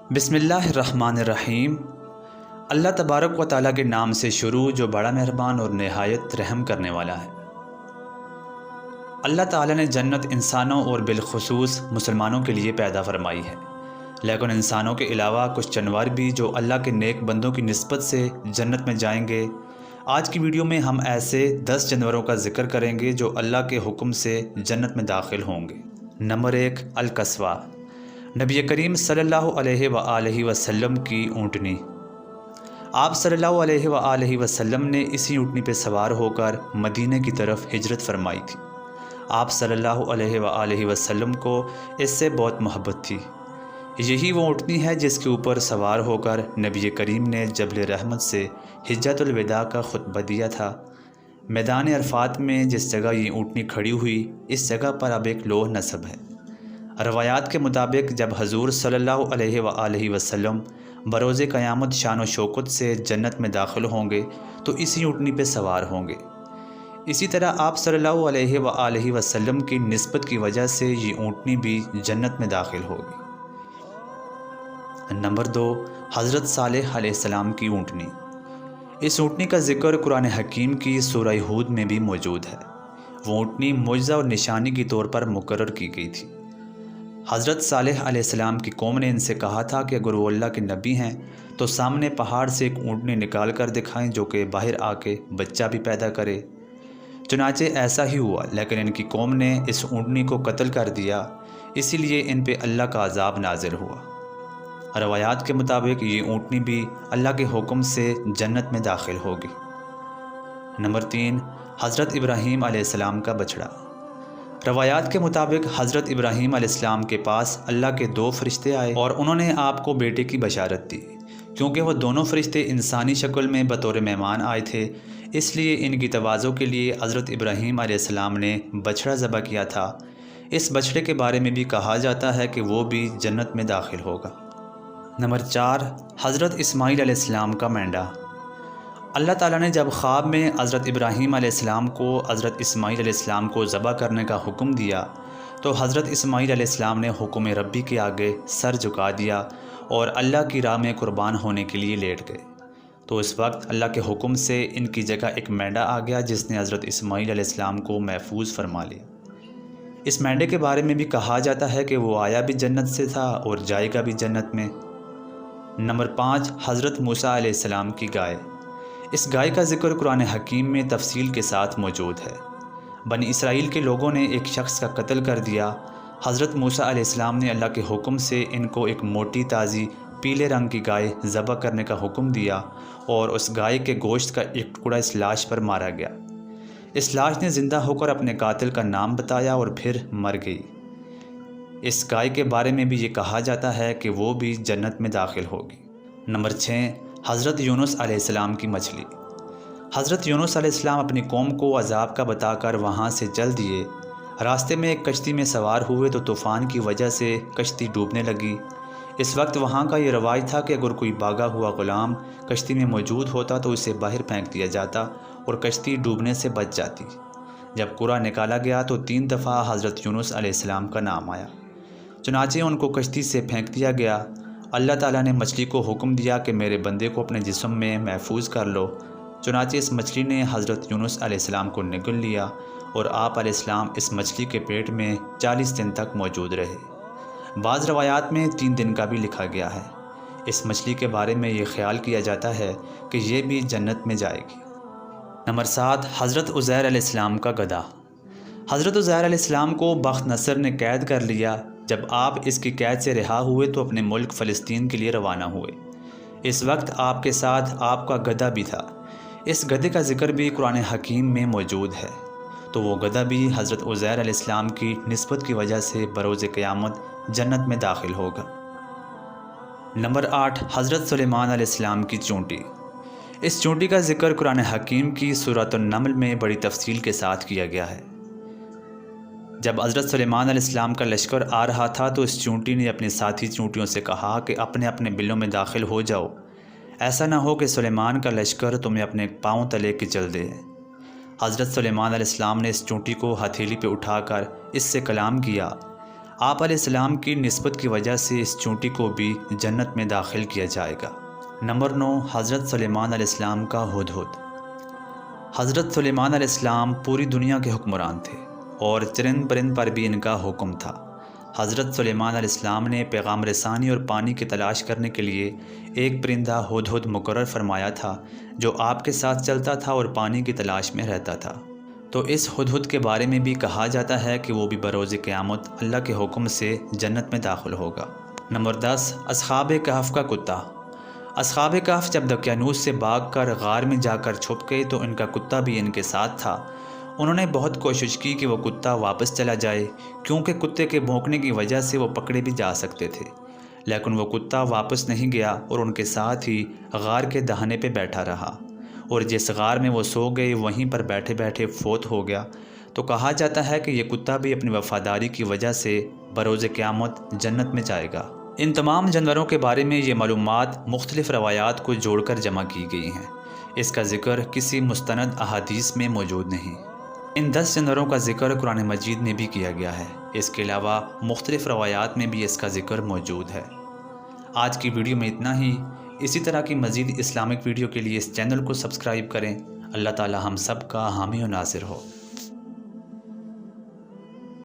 بسم اللہ الرحمن الرحیم۔ اللہ تبارک و تعالیٰ کے نام سے شروع جو بڑا مہربان اور نہایت رحم کرنے والا ہے۔ اللہ تعالیٰ نے جنت انسانوں اور بالخصوص مسلمانوں کے لیے پیدا فرمائی ہے، لیکن انسانوں کے علاوہ کچھ جانور بھی جو اللہ کے نیک بندوں کی نسبت سے جنت میں جائیں گے۔ آج کی ویڈیو میں ہم ایسے 10 جانوروں کا ذکر کریں گے جو اللہ کے حکم سے جنت میں داخل ہوں گے۔ نمبر 1، القصویٰ، نبی کریم صلی اللہ علیہ وآلہ وسلم کی اونٹنی۔ آپ صلی اللہ علیہ وآلہ وسلم نے اسی اونٹنی پہ سوار ہو کر مدینہ کی طرف ہجرت فرمائی تھی۔ آپ صلی اللہ علیہ وآلہ وسلم کو اس سے بہت محبت تھی۔ یہی وہ اونٹنی ہے جس کے اوپر سوار ہو کر نبی کریم نے جبل رحمت سے حجۃ الوداع کا خطبہ دیا تھا۔ میدان عرفات میں جس جگہ یہ اونٹنی کھڑی ہوئی، اس جگہ پر اب ایک لوح نصب ہے۔ روایات کے مطابق جب حضور صلی اللہ علیہ وآلہ وسلم بروز قیامت شان و شوکت سے جنت میں داخل ہوں گے تو اسی اونٹنی پہ سوار ہوں گے۔ اسی طرح آپ صلی اللہ علیہ وآلہ وسلم کی نسبت کی وجہ سے یہ اونٹنی بھی جنت میں داخل ہوگی۔ نمبر 2، حضرت صالح علیہ السلام کی اونٹنی۔ اس اونٹنی کا ذکر قرآن حکیم کی سورہ ہود میں بھی موجود ہے۔ وہ اونٹنی معجزہ اور نشانی کے طور پر مقرر کی گئی تھی۔ حضرت صالح علیہ السلام کی قوم نے ان سے کہا تھا کہ اگر وہ اللہ کے نبی ہیں تو سامنے پہاڑ سے ایک اونٹنی نکال کر دکھائیں جو کہ باہر آ کے بچہ بھی پیدا کرے۔ چنانچہ ایسا ہی ہوا، لیکن ان کی قوم نے اس اونٹنی کو قتل کر دیا، اسی لیے ان پہ اللہ کا عذاب نازل ہوا۔ روایات کے مطابق یہ اونٹنی بھی اللہ کے حکم سے جنت میں داخل ہوگی۔ نمبر 3، حضرت ابراہیم علیہ السلام کا بچڑا۔ روایات کے مطابق حضرت ابراہیم علیہ السلام کے پاس اللہ کے 2 فرشتے آئے اور انہوں نے آپ کو بیٹے کی بشارت دی۔ کیونکہ وہ دونوں فرشتے انسانی شکل میں بطور مہمان آئے تھے، اس لیے ان کی تواضع کے لیے حضرت ابراہیم علیہ السلام نے بچڑا ذبح کیا تھا۔ اس بچڑے کے بارے میں بھی کہا جاتا ہے کہ وہ بھی جنت میں داخل ہوگا۔ نمبر 4، حضرت اسماعیل علیہ السلام کا مینڈا۔ اللہ تعالیٰ نے جب خواب میں حضرت ابراہیم علیہ السلام کو حضرت اسماعیل علیہ السلام کو ذبح کرنے کا حکم دیا تو حضرت اسماعیل علیہ السلام نے حکم ربی کے آگے سر جھکا دیا اور اللہ کی راہ میں قربان ہونے کے لیے لیٹ گئے۔ تو اس وقت اللہ کے حکم سے ان کی جگہ ایک مینڈا آ گیا جس نے حضرت اسماعیل علیہ السلام کو محفوظ فرما لیا۔ اس مینڈے کے بارے میں بھی کہا جاتا ہے کہ وہ آیا بھی جنت سے تھا اور جائے گا بھی جنت میں۔ نمبر 5، حضرت موسیٰ علیہ السلام کی گائے۔ اس گائے کا ذکر قرآن حکیم میں تفصیل کے ساتھ موجود ہے۔ بنی اسرائیل کے لوگوں نے ایک شخص کا قتل کر دیا۔ حضرت موسیٰ علیہ السلام نے اللہ کے حکم سے ان کو ایک موٹی تازی پیلے رنگ کی گائے ذبح کرنے کا حکم دیا اور اس گائے کے گوشت کا ایک ٹکڑا اس لاش پر مارا گیا۔ اس لاش نے زندہ ہو کر اپنے قاتل کا نام بتایا اور پھر مر گئی۔ اس گائے کے بارے میں بھی یہ کہا جاتا ہے کہ وہ بھی جنت میں داخل ہوگی۔ نمبر 6، حضرت یونس علیہ السلام کی مچھلی۔ حضرت یونس علیہ السلام اپنی قوم کو عذاب کا بتا کر وہاں سے چل دیے۔ راستے میں ایک کشتی میں سوار ہوئے تو طوفان کی وجہ سے کشتی ڈوبنے لگی۔ اس وقت وہاں کا یہ رواج تھا کہ اگر کوئی بھاگا ہوا غلام کشتی میں موجود ہوتا تو اسے باہر پھینک دیا جاتا اور کشتی ڈوبنے سے بچ جاتی۔ جب قرعہ نکالا گیا تو 3 دفعہ حضرت یونس علیہ السلام کا نام آیا، چنانچہ ان کو کشتی سے پھینک دیا گیا۔ اللہ تعالیٰ نے مچھلی کو حکم دیا کہ میرے بندے کو اپنے جسم میں محفوظ کر لو۔ چنانچہ اس مچھلی نے حضرت یونس علیہ السلام کو نگل لیا اور آپ علیہ السلام اس مچھلی کے پیٹ میں 40 دن تک موجود رہے۔ بعض روایات میں 3 دن کا بھی لکھا گیا ہے۔ اس مچھلی کے بارے میں یہ خیال کیا جاتا ہے کہ یہ بھی جنت میں جائے گی۔ نمبر 7، حضرت عزیر علیہ السلام کا گدھا۔ حضرت عزیر علیہ السلام کو بخت نصر نے قید کر لیا۔ جب آپ اس کی قید سے رہا ہوئے تو اپنے ملک فلسطین کے لیے روانہ ہوئے۔ اس وقت آپ کے ساتھ آپ کا گدھا بھی تھا۔ اس گدھے کا ذکر بھی قرآن حکیم میں موجود ہے۔ تو وہ گدھا بھی حضرت عزیر علیہ السلام کی نسبت کی وجہ سے بروز قیامت جنت میں داخل ہوگا۔ نمبر 8، حضرت سلیمان علیہ السلام کی چونٹی۔ اس چونٹی کا ذکر قرآن حکیم کی سورۃ النمل میں بڑی تفصیل کے ساتھ کیا گیا ہے۔ جب حضرت سلیمان علیہ السلام کا لشکر آ رہا تھا تو اس چونٹی نے اپنے ساتھی چونٹیوں سے کہا کہ اپنے اپنے بلوں میں داخل ہو جاؤ، ایسا نہ ہو کہ سلیمان کا لشکر تمہیں اپنے پاؤں تلے کچل دے۔ حضرت سلیمان علیہ السلام نے اس چونٹی کو ہتھیلی پہ اٹھا کر اس سے کلام کیا۔ آپ علیہ السلام کی نسبت کی وجہ سے اس چونٹی کو بھی جنت میں داخل کیا جائے گا۔ نمبر 9، حضرت سلیمان علیہ السلام کا ہدہد۔ حضرت سلیمان علیہ السلام پوری دنیا کے حکمران تھے اور چرند پرند پر بھی ان کا حکم تھا۔ حضرت سلیمان علیہ السلام نے پیغام رسانی اور پانی کی تلاش کرنے کے لیے ایک پرندہ ہدہد مقرر فرمایا تھا جو آپ کے ساتھ چلتا تھا اور پانی کی تلاش میں رہتا تھا۔ تو اس ہدہد کے بارے میں بھی کہا جاتا ہے کہ وہ بھی بروز قیامت اللہ کے حکم سے جنت میں داخل ہوگا۔ نمبر 10، اصحاب کہف کا کتا۔ اصحاب کہف جب دقیانوس سے بھاگ کر غار میں جا کر چھپ گئے تو ان کا کتا بھی ان کے ساتھ تھا۔ انہوں نے بہت کوشش کی کہ وہ کتا واپس چلا جائے کیونکہ کتے کے بھونکنے کی وجہ سے وہ پکڑے بھی جا سکتے تھے، لیکن وہ کتا واپس نہیں گیا اور ان کے ساتھ ہی غار کے دہانے پہ بیٹھا رہا، اور جس غار میں وہ سو گئے وہیں پر بیٹھے بیٹھے فوت ہو گیا۔ تو کہا جاتا ہے کہ یہ کتا بھی اپنی وفاداری کی وجہ سے بروز قیامت جنت میں جائے گا۔ ان تمام جانوروں کے بارے میں یہ معلومات مختلف روایات کو جوڑ کر جمع کی گئی ہیں۔ اس کا ذکر کسی مستند احادیث میں موجود نہیں۔ ان 10 جانوروں کا ذکر قرآن مجید میں بھی کیا گیا ہے۔ اس کے علاوہ مختلف روایات میں بھی اس کا ذکر موجود ہے۔ آج کی ویڈیو میں اتنا ہی۔ اسی طرح کی مزید اسلامک ویڈیو کے لیے اس چینل کو سبسکرائب کریں۔ اللہ تعالی ہم سب کا حامی و ناصر ہو۔